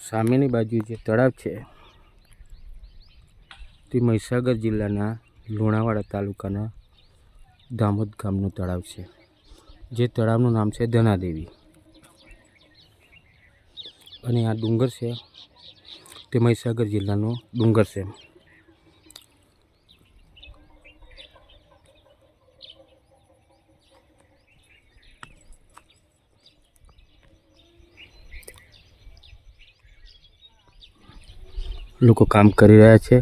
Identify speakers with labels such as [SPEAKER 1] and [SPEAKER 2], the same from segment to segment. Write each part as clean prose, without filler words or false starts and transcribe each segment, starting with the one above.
[SPEAKER 1] સામેની બાજુ જે તળાવ છે તે મહીસાગર જિલ્લાના લુણાવાડા તાલુકાના દામોદ ગામનું તળાવ છે, જે તળાવનું નામ છે ધનાદેવી. અને આ ડુંગર છે તે મહીસાગર જિલ્લાનો ડુંગર છે. લોકો કામ કરી રહ્યા છે.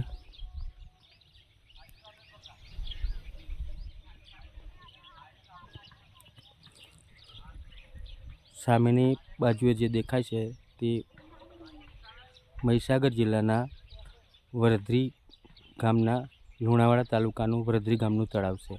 [SPEAKER 1] સામેની બાજુએ જે દેખાય છે તે મહીસાગર જિલ્લાના વરધ્રી ગામના લુણાવાડા તાલુકાનું વરધ્રી ગામનું તળાવ છે.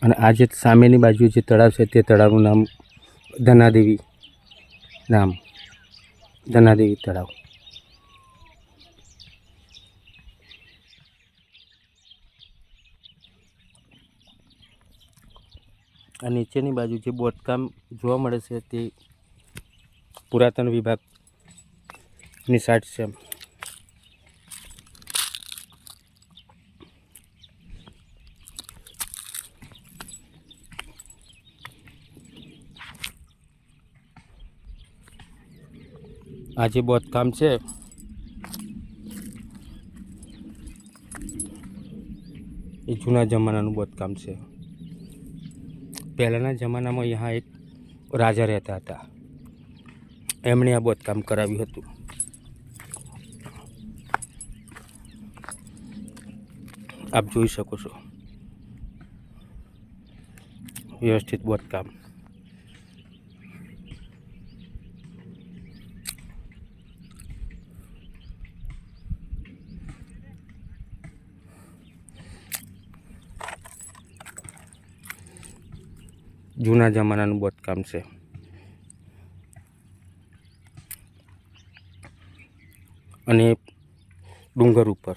[SPEAKER 1] અને આ જે સામેની બાજુ જે તળાવ છે તે તળાવનું નામ ધનાદેવી તળાવ. આ નીચેની બાજુ જે બોધકામ જોવા મળે છે તે પુરાતન વિભાગની સાઇટ છે. આ જે બોધકામ છે એ જૂના જમાનાનું બોધકામ છે. પહેલાંના જમાનામાં અહીંયા એક રાજા રહેતા હતા, એમણે આ બોધકામ કરાવ્યું હતું. આપ જોઈ શકો છો વ્યવસ્થિત બોધકામ. જૂના જમાનાનું બોધકામ છે. અને ડુંગર ઉપર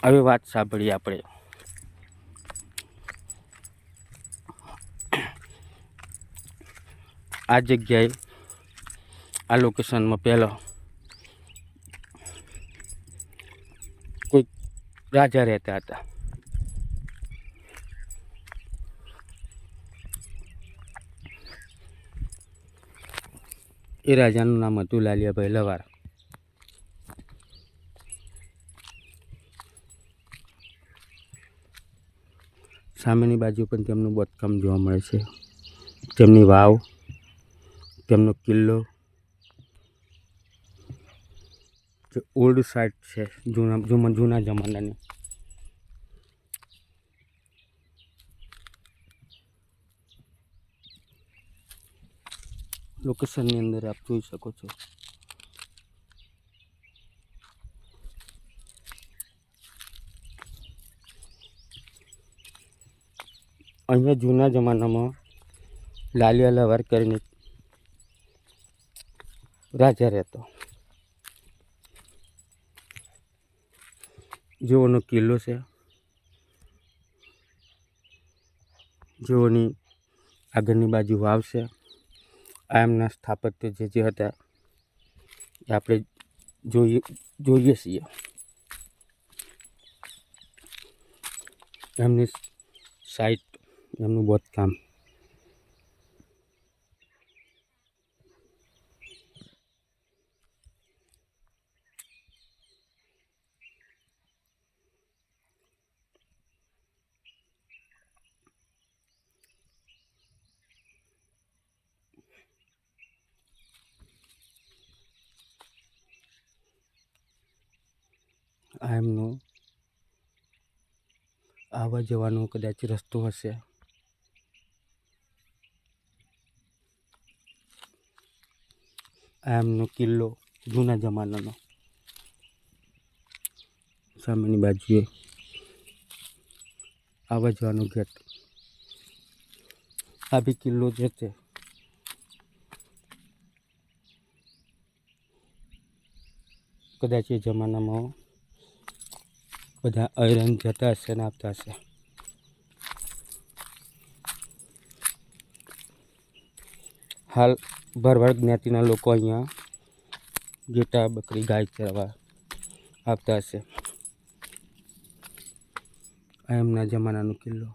[SPEAKER 1] હવે વાત સાંભળીએ આપણે. આ જગ્યાએ આ લોકેશનમાં પહેલો કોઈ રાજા રહેતા હતા. એ રાજાનું નામ હતું લાલિયાભાઈ લવાર. સામેની બાજુ પણ તેમનું બોધકામ જોવા મળે છે. તેમની વાવ, તેમનો કિલ્લો, જે ઓલ્ડ સાઇટ છે જૂના જમાનાની. લોકેશનની અંદર આપ જોઈ શકો છો. અહીંયા જૂના જમાનામાં લાલિયા લવાર કરીને રાજા રહેતો, જેઓનો કિલ્લો છે, જેઓની આગળની બાજુ વાવ છે. આ એમના સ્થાપત્ય જે હતા એ આપણે જોઈએ છીએ. એમની સાઇટ, એમનું બોધકામ. આ એમનો આવવા જવાનો કદાચ રસ્તો હશે. આ એમનો કિલ્લો જૂના જમાનાનો. સામેની બાજુએ આવવા જવાનું ગેટ. આ બી કિલ્લો જે છે કદાચ એ જમાનામાં બધા આયરન જતા હશે ને આવતા હશે. હાલ ભરવાડ જ્ઞાતિના લોકો અહીંયા ઘેટા બકરી ગાય ચરવા આવતા હશે. આ એમના જમાનાનો કિલ્લો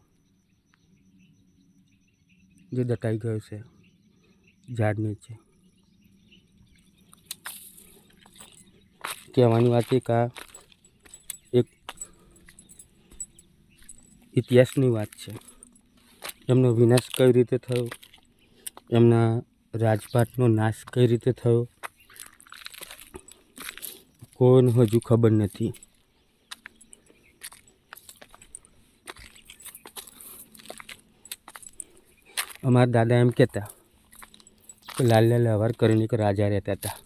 [SPEAKER 1] જે દટાઈ ગયો છે ઝાડ નીચે. કહેવાની વાત એક ઇતિહાસની વાત છે. એમનો વિનાશ કઈ રીતે થયો, એમના રાજપાટનો નાશ કઈ રીતે થયો, કોઈને હજુ ખબર નથી. અમારા દાદા એમ કહેતા કે લાલ હવાર કરીને એક રાજા રહેતા હતા.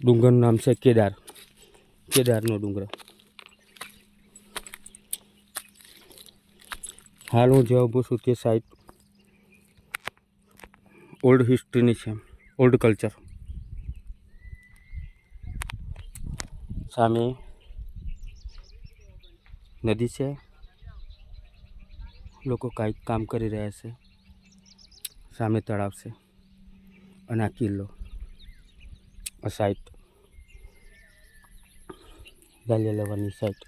[SPEAKER 1] ડુંગરનું નામ છે કેદારનો ડુંગર. હાલ હું જ્યાં ઊભો છું તે સાઈડ ઓલ્ડ હિસ્ટ્રીની છે, ઓલ્ડ કલ્ચર. સામે નદી છે, લોકો કાંઈક કામ કરી રહ્યા છે. સામે તળાવ છે અને આ કિલ્લો. આ સાઈડ દાલિયાલવાની સાઈડ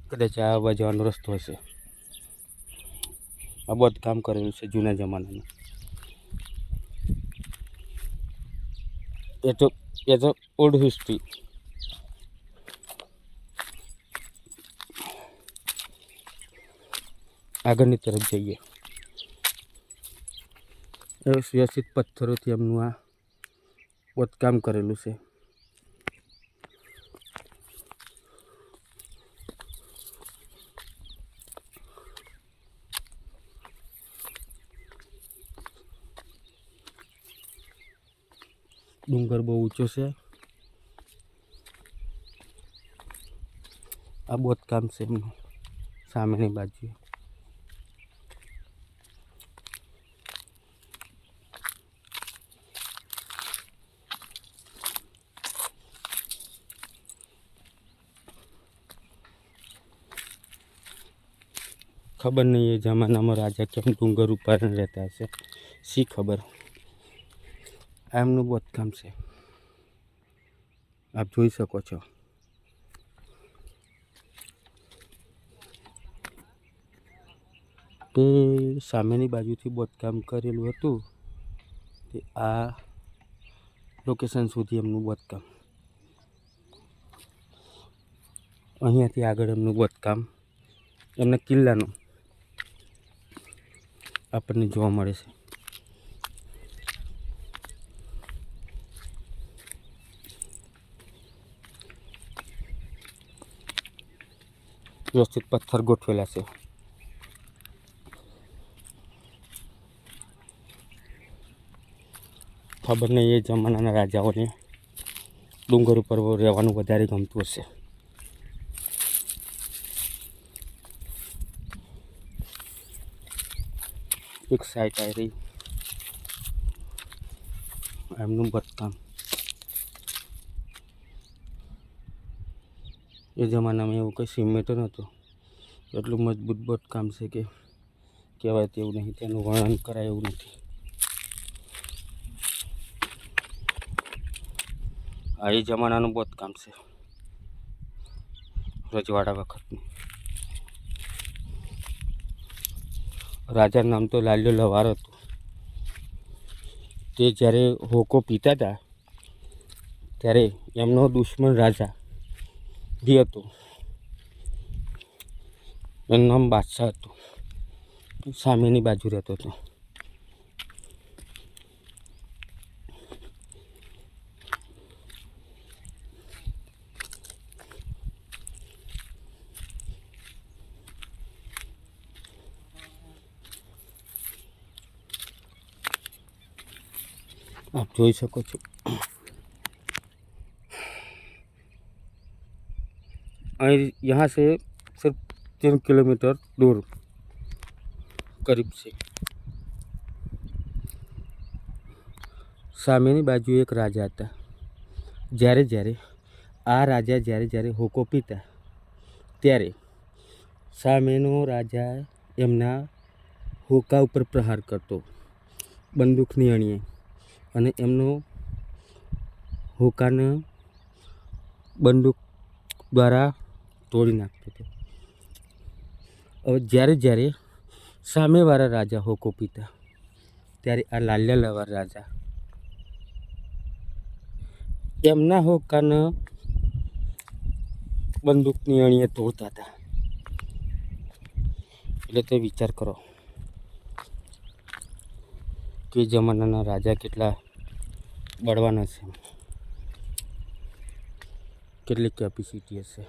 [SPEAKER 1] કદાચ આવવા જવાનો રસ્તો હશે. આ બધું કામ કરેલું છે જૂના જમાનામાં. એ તો ઓલ્ડ હિસ્ટ્રી. આગળની તરફ જઈએ. વ્યવસ્થિત પથ્થરોથી એમનું આ ખોદકામ કરેલું છે. ડુંગર બહુ ઊંચો છે. આ ખોદકામ છે એમનું સામેની બાજુએ. ખબર નહીં એ જમાનામાં રાજા કેમ ડુંગર ઉપર રહેતા હશે, શી ખબર. આ એમનું ખોદકામ છે, આપ જોઈ શકો છો. તે સામેની બાજુથી ખોદકામ કરેલું હતું તે આ લોકેશન સુધી એમનું ખોદકામ. અહીંયાથી આગળ એમનું ખોદકામ એમના કિલ્લાનું આપણને જોવા મળે છે. વ્યવસ્થિત પથ્થર ગોઠવેલા છે. ખબર નહીં એ જમાનાના રાજાઓને ડુંગર ઉપર રહેવાનું વધારે ગમતું હશે. એક સાઈડ આવી રહી એમનું ખોદકામ. એ જમાનામાં એવું કંઈ સિમેન્ટ નહોતું, એટલું મજબૂત ખોદકામ છે કે કહેવાય તેવું નહીં, તેનું વર્ણન કરાય એવું નથી. આ એ જમાનાનું ખોદકામ છે, રજવાડા વખતનું. રાજાનું નામ તો લાલ્યો લવાર હતું. તે જ્યારે હોકો પીતા હતા ત્યારે એમનો દુશ્મન રાજા જે હતો એનું નામ બાદશાહ હતું. સામેની બાજુ રહેતો હતો. आप જોઈ શકો છો. यहाँ से सिर्फ 3 किलोमीटर दूर करीब से સામેની બાજુ એક રાજા હતા. જ્યારે આ રાજા જ્યારે હોકો પીતા ત્યારે સામેનો રાજા એમના હોકા ઉપર પ્રહાર કરતો બંદૂકની અણીએ, અને એમનો હોકાને બંદૂક દ્વારા તોડી નાખતો હતો. હવે જ્યારે સામેવાળા રાજા હોકો પીતા ત્યારે આ લાલ્યા લવાર રાજા એમના હોકાને બંદૂકની અણીએ તોડતા હતા. એટલે તો વિચાર કરો કે જમાનાના રાજા કેટલા બળવાન હશે, કેટલી કેપેસિટી હશે.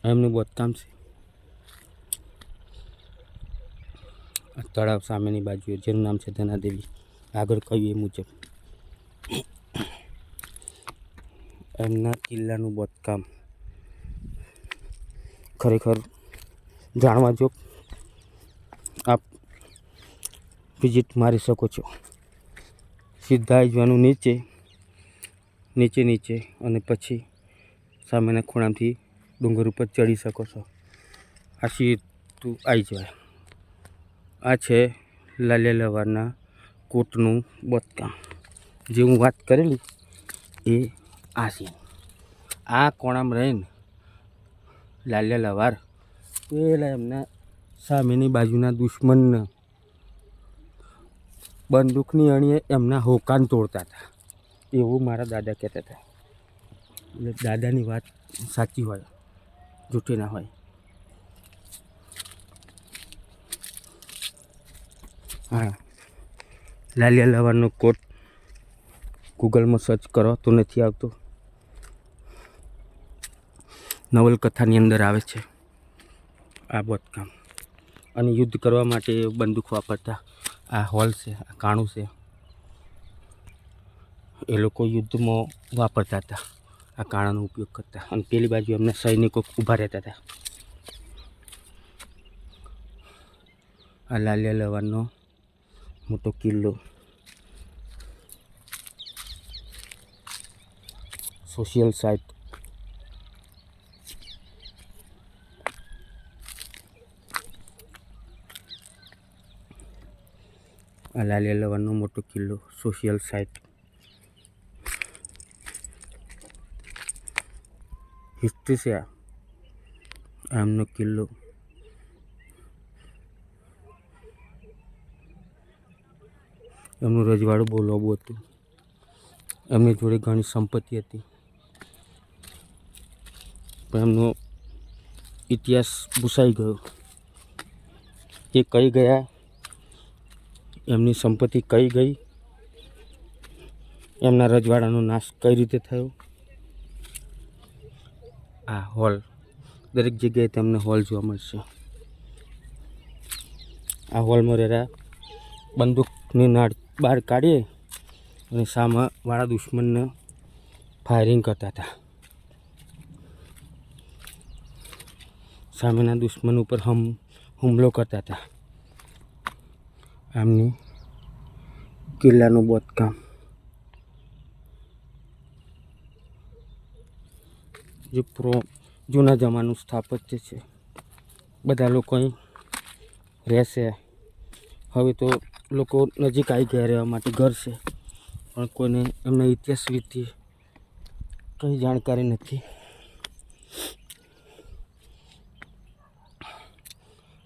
[SPEAKER 1] એમનું બોધકામ છે. તળાવ સામેની બાજુએ જેનું નામ છે ધનાદેવી, આગળ કહ્યું એ મુજબ એમના કિલ્લાનું બાંધકામ ખરેખર જાણવા જો આપ વિઝિટ મારી શકો છો. સીધા આવી જવાનું નીચે અને પછી સામેના ખૂણાથી ડુંગર ઉપર ચડી શકો છો. આ સીધું આવી જાય. આ છે લાલિયા લવારના કોટનું બાંધકામ. જે હું વાત કરેલી એ આ છે. આ કોણામાં રહીને લાલિયા લવાર પેલા એમના સામેની બાજુના દુશ્મનને બંદૂકની અણીએ એમના હોકાન તોડતા હતા, એવું મારા દાદા કહેતા હતા. એટલે દાદાની વાત સાચી હોય, જૂઠી ના હોય. હા, લાલિયા લવારનો કોટ ગૂગલમાં સર્ચ કરો તો નથી આવતો. નવલકથાની અંદર આવે છે આ બાંધકામ. અને યુદ્ધ કરવા માટે બંદૂક વાપરતા. આ હોલ છે, આ કાણું છે, એ લોકો યુદ્ધમાં વાપરતા હતા. આ કાણાનો ઉપયોગ કરતા. અને પેલી બાજુ એમના સૈનિકો ઊભા રહેતા હતા. આ લાલિયા લવારનો મોટો કિલ્લો, સોશિયલ સાઇટ. આ લાલિયા લવારનો મોટો કિલ્લો, સોશિયલ સાઇટ. હિસ્ટ્રી છે આ એમનો કિલ્લો. એમનું રજવાડું બહુ લાંબુ હતું. એમની જોડે ઘણી સંપત્તિ હતી, પણ એમનો ઇતિહાસ ભૂસાઈ ગયો. એ કઈ ગયા, એમની સંપત્તિ કઈ ગઈ, એમના રજવાડાનો નાશ કઈ રીતે થયો. આ હોલ, દરેક જગ્યાએ તમને હોલ જોવા મળશે. આ હોલમાં રહેલા બંદૂકની નાળ બહાર કાઢીએ અને સામેવાળા દુશ્મનને ફાયરિંગ કરતા હતા. સામેના દુશ્મન ઉપર હુમલો કરતા હતા. આમની કિલ્લાનું બાંધકામ. જે જૂના જમાનું સ્થાપત્ય છે. બધા લોકો અહીં રહેશે. હવે તો લોકો નજીક આવી ગયા રહેવા માટે ઘર છે, પણ કોઈને એમના ઇતિહાસ વિશે કંઈ જાણકારી નથી.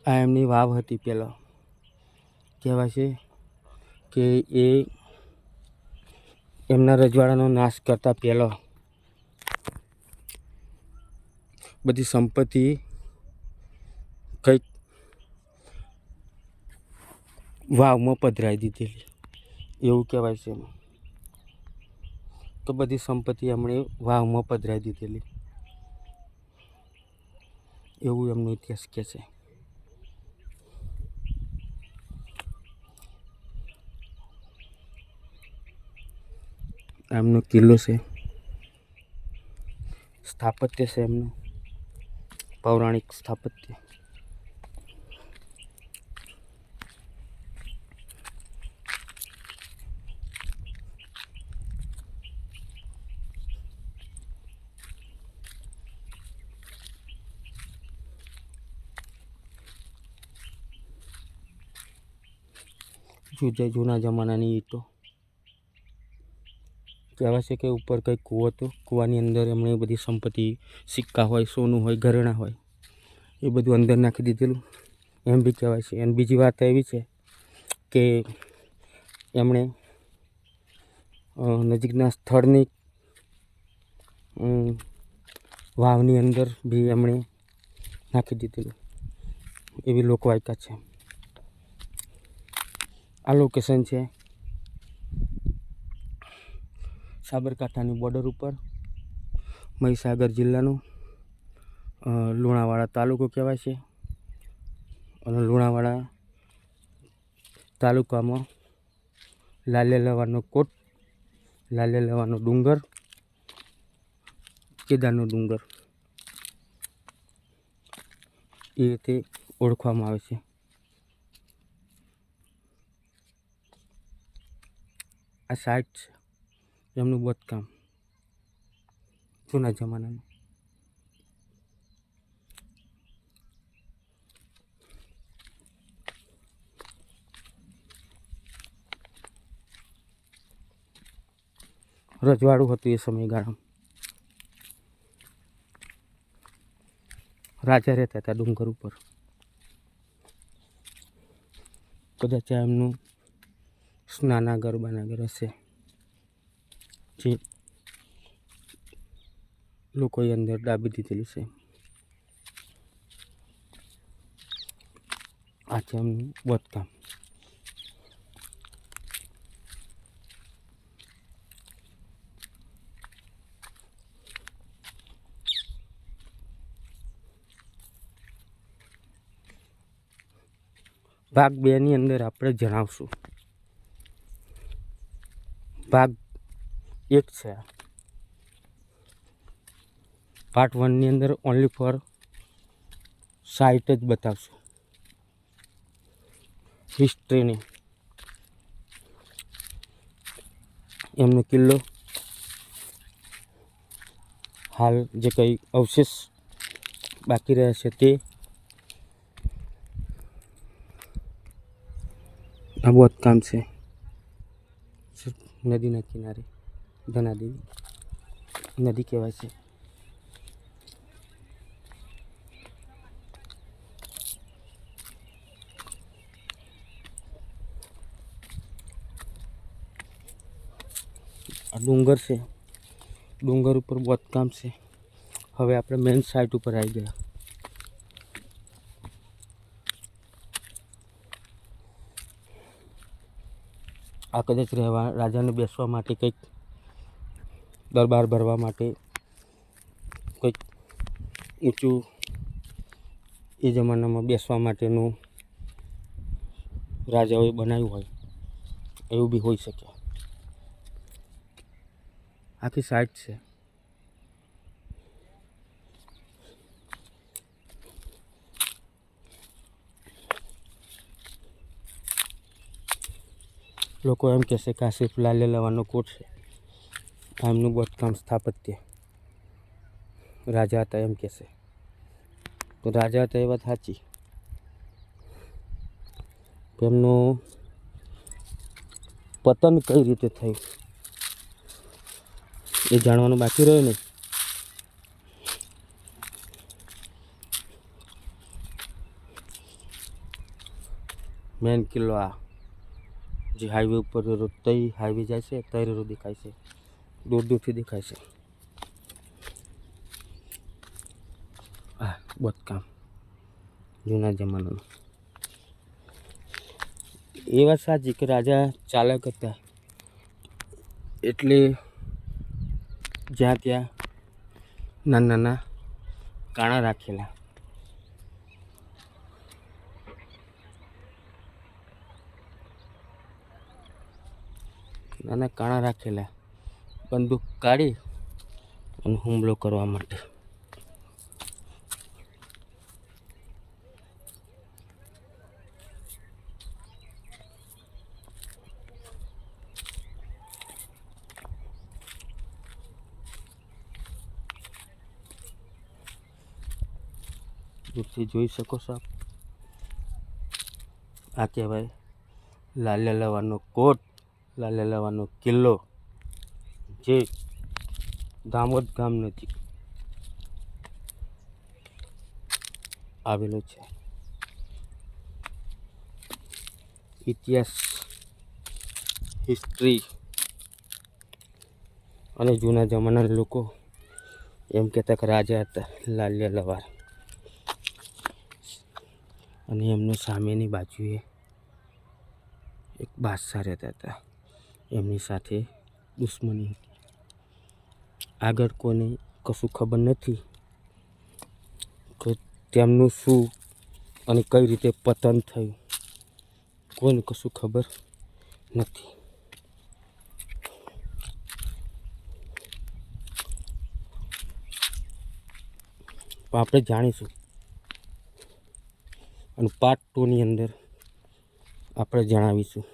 [SPEAKER 1] આ એમની વાવ હતી પહેલાં. કહેવાય છે કે એ એમના રજવાડાનો નાશ કરતા પહેલાં બધી સંપત્તિ કંઈક વાવમાં પધરાવી દીધેલી, એવું કહેવાય છે. તો બધી સંપત્તિ એમણે વાવમાં પધરાવી દીધેલી, એવું એમનો ઇતિહાસ કહે છે. એમનો કિલ્લો છે, સ્થાપત્ય છે એમનું, પૌરાણિક સ્થાપત્ય. જૂના જમાનાની ઈંટો. કહેવાય છે કે ઉપર કંઈક કૂવો હતો, કૂવાની અંદર એમણે બધી સંપત્તિ, સિક્કા હોય, સોનું હોય, ઘરેણાં હોય, એ બધું અંદર નાખી દીધેલું એમ બી કહેવાય છે. અને બીજી વાત એવી છે કે એમણે નજીકના સ્થળની વાવની અંદર બી એમણે નાખી દીધેલું એવી લોકવાયકા છે. આ લોકેશન છે સાબરકાંઠાની બોર્ડર ઉપર, મહીસાગર જિલ્લાનું લુણાવાડા તાલુકો કહેવાય છે. અને લુણાવાડા તાલુકામાં લાલેલવાનો કોટ, લાલેલવાનો ડુંગર, કેદારનો ડુંગર એ રીતે ઓળખવામાં આવે છે. આ સાઇટ છે એમનું બાંધકામ જૂના જમાનાનું. રજવાડું હતું એ સમયગાળામાં. રાજા રહેતા હતા ડુંગર ઉપર. કદાચ એમનું સ્નાનાગર બનાગર હશે જે લોકોએ અંદર ડાબી દીધેલું છે. આ છે એમનું બાંધકામ. ભાગ 2 ની અંદર આપણે જણાવશું. ભાગ 1 છે. પાર્ટ 1 ની અંદર ઓનલી ફોર સાઇટ જ બતાવશું, હિસ્ટ્રીની. એમનો કિલ્લો, હાલ જે કંઈ અવશેષ બાકી રહ્યા છે તે, આ બાંધકામ છે નદીના કિનારે. ધનાદેવી નદી કહેવાય છે. આ ડુંગર છે, ડુંગર ઉપર બાંધકામ છે. હવે આપણે મેઇન સાઇટ ઉપર આવી ગયા. આ કદાચ રહેવા, રાજાને બેસવા માટે કંઈક, દરબાર ભરવા માટે કંઈક ઊંચું એ જમાનામાં બેસવા માટેનું રાજાઓએ બનાવ્યું હોય એવું બી હોઈ શકે. આખી સાઇટ છે. લોકો એમ કહેશે કે આ સિર્ફ લાલેલવાનો કોટ છે. આ એમનું બાંધકામ સ્થાપત્ય રાજા હતા એમ કહેશે. તો રાજા હતા એ વાત સાચી. તેમનું પતન કઈ રીતે થયું એ જાણવાનું બાકી રહ્યું ને. મેન કિલ્લો આ જે હાઈવે ઉપર તઈ હાઈવે જાય છે, તઈ દેખાય છે, દૂર દૂરથી દેખાય છે. આ બાંધકામ જૂના જમાનાનું. એ વાત સાચી કે રાજા ચાલક હતા એટલે જ્યાં ત્યાં નાના નાના કાણા રાખેલા. નાના કાણા રાખેલા બંદૂક કાઢી અને હુમલો કરવા માટે. દૂરથી જોઈ શકો છો આપ. આ કહેવાય લાલિયા લવારનો કોટ, લાલિયા લવારનો કિલ્લો, જે દામોદ ગામ નજીક આવેલો છે. ઇતિહાસ, હિસ્ટ્રી અને જૂના જમાનાના લોકો એમ કહેતા કે રાજા હતા લાલિયા લવાર, અને એમની સામેની બાજુએ એક બાદશાહ રહેતા હતા. એમની સાથે દુશ્મની હતી. આગળ કોઈને કશું ખબર નથી કે તેમનું શું અને કઈ રીતે પતન થયું, કોઈને કશું ખબર નથી. પણ આપણે જાણીશું, અને પાર્ટ 2ની અંદર આપણે જણાવીશું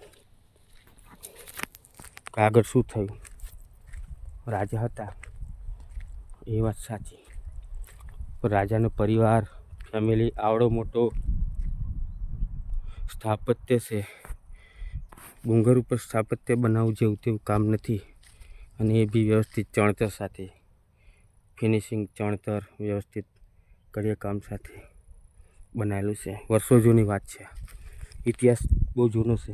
[SPEAKER 1] કે આગળ શું થયું. રાજા હતા એ વાત સાચી, પણ રાજાનો પરિવાર, ફેમિલી આવડો મોટો સ્થાપત્ય છે. ડુંગર ઉપર સ્થાપત્ય બનાવવું જેવું તેવું કામ નથી, અને એ બી વ્યવસ્થિત ચણતર સાથે, ફિનિશિંગ ચણતર વ્યવસ્થિત કડિયા કામ સાથે બનાવેલું છે. વર્ષો જૂની વાત છે. ઇતિહાસ બહુ જૂનો છે.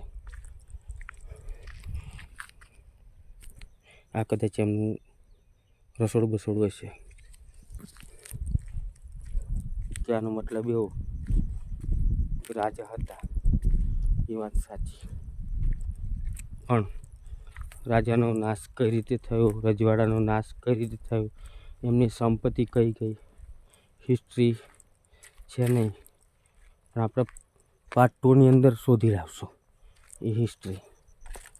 [SPEAKER 1] આ કદાચ એમનું રસોડું બસોડું હશે. ત્યાંનો મતલબ એવો કે રાજા હતા એ વાત સાચી, પણ રાજાનો નાશ કઈ રીતે થયો, રજવાડાનો નાશ કઈ રીતે થયો, એમની સંપત્તિ કઈ ગઈ, હિસ્ટ્રી છે નહીં. પણ આપણે પાર્ટ 2ની અંદર શોધી લાવશું એ હિસ્ટ્રી,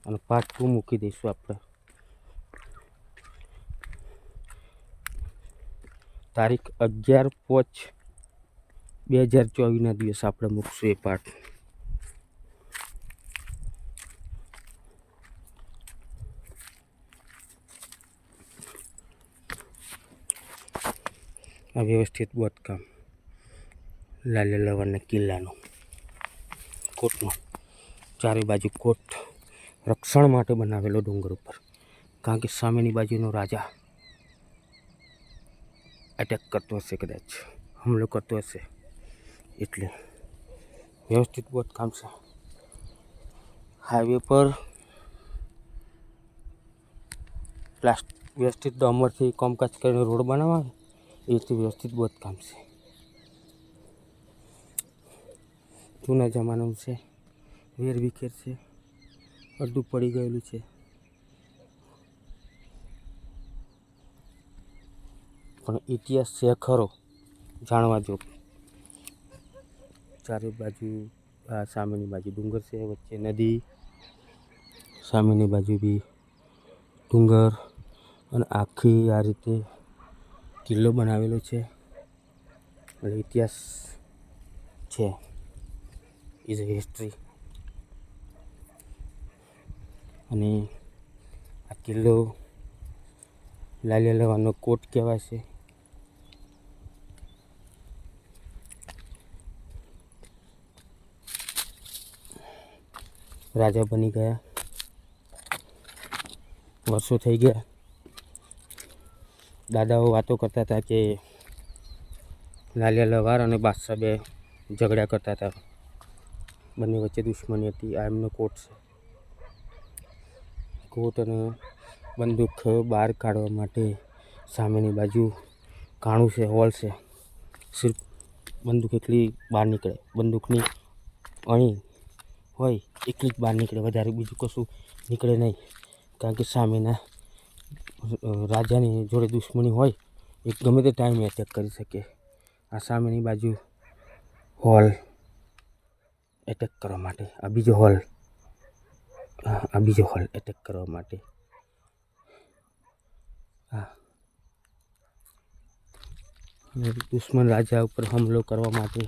[SPEAKER 1] અને પાર્ટ 2 મૂકી દઈશું આપણે. તારીખ 11/5/2024 દિવસ આપણે મૂકશું એ પાર્ટ. આ વ્યવસ્થિત બાંધકામ લાલિયા લવારના કિલ્લાનું, કોટનું, ચારે બાજુ કોટ રક્ષણ માટે બનાવેલો ડુંગર ઉપર, કારણ કે સામેની બાજુનો રાજા અટેક કરતો હશે, કદાચ હુમલો કરતો હશે, એટલે વ્યવસ્થિત બાંધકામ છે. હાઈવે પર વ્યવસ્થિત ડામરથી કામકાજ કરીને રોડ બનાવવા એ રીતે વ્યવસ્થિત બાંધકામ છે. જૂના જમાનાનું છે, વેર વિખેર છે, અડધું પડી ગયેલું છે. પણ ઇતિહાસ છે ખરો, જાણવા જો. ચારે બાજુ, આ સામેની બાજુ ડુંગર છે, વચ્ચે નદી, સામેની બાજુ બી ડુંગર, અને આખી આ રીતે કિલ્લો બનાવેલો છે. એટલે ઇતિહાસ છે, ઇઝ અ હિસ્ટ્રી. અને આ કિલ્લો લાલિયા લવારનો કોટ કહેવાય છે. રાજા બની ગયા, વર્ષો થઈ ગયા. દાદાઓ વાતો કરતા હતા કે લાલિયા લવાર અને બાદશાહ બે ઝઘડા કરતા હતા, બંને વચ્ચે દુશ્મની હતી. આ એમનો કોટ છે. કોટ અને બંદૂક બહાર કાઢવા માટે સામેની બાજુ કાણું છે, હોલ છે. સિર્ફ બંદૂક એકલી બહાર નીકળે, બંદૂકની અણી હોય એટલી જ બહાર નીકળે, વધારે બીજું કશું નીકળે નહીં. કારણ કે સામેના રાજાની જોડે દુશ્મની હોય, એ ગમે તે ટાઈમે એટેક કરી શકે. આ સામેની બાજુ હોલ એટેક કરવા માટે, આ બીજો હોલ એટેક કરવા માટે. હા, દુશ્મન રાજા ઉપર હુમલો કરવા માટે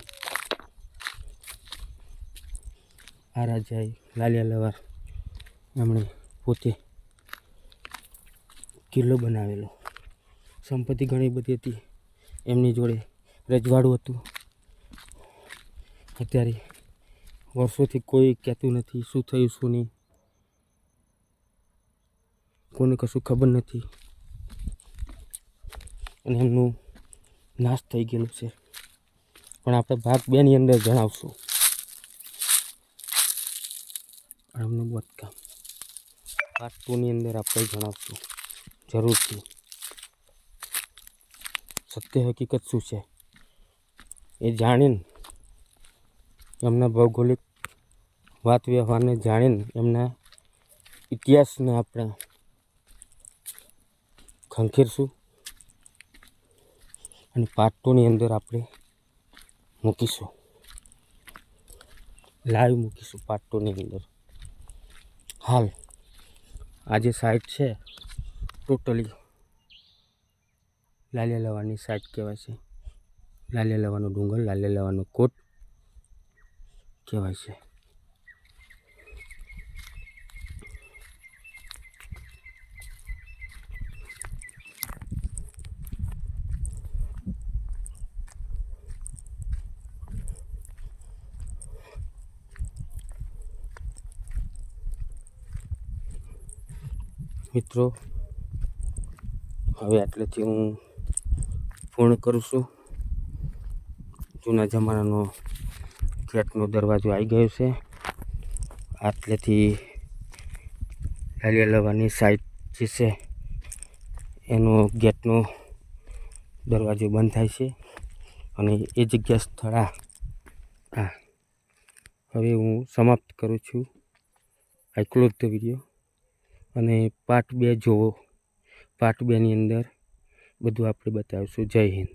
[SPEAKER 1] આ રાજાએ લાલિયા લવાર એમણે પોતે કિલ્લો બનાવેલો. સંપત્તિ ઘણી બધી હતી એમની જોડે, રજવાડું હતું. અત્યારે વર્ષોથી કોઈ કહેતું નથી શું થયું શું નહીં, કોઈને કશું ખબર નથી અને એમનું નાશ થઈ ગયેલું છે. પણ આપણે ભાગ 2 ની અંદર જણાવશું એમનું બાંધકામ. પાર્ટ 2 ની અંદર આપણે જણાવશું જરૂરથી સત્ય હકીકત શું છે એ જાણીને, એમના ભૌગોલિક વાત વ્યવહારને જાણીને, એમના ઇતિહાસને આપણે ખંખેરશું અને પાર્ટ 2 ની અંદર આપણે મૂકીશું, લાઈવ મૂકીશું પાર્ટ 2 ની અંદર. હાલ આ જે સાઇટ છે ટોટલી લાલિયા લવાની સાઇટ કહેવાય છે. લાલિયા લવાનો ડુંગર, લાલિયા લવાનો કોટ કહેવાય છે. મિત્રો હવે આટલેથી હું પૂર્ણ કરું છું. જૂના જમાનાનો ગેટનો દરવાજો આવી ગયો છે. આટલેથી લાલિયા લવાની સાઇટ જે છે એનો ગેટનો દરવાજો બંધ થાય છે અને એ જગ્યા સ્થળ આ હવે હું સમાપ્ત કરું છું. આઈ ક્લોઝ ધ વિડીયો. અને પાર્ટ 2 જોવો. પાર્ટ 2 ની અંદર બધું આપણે બતાવીશું. જય હિન્દ.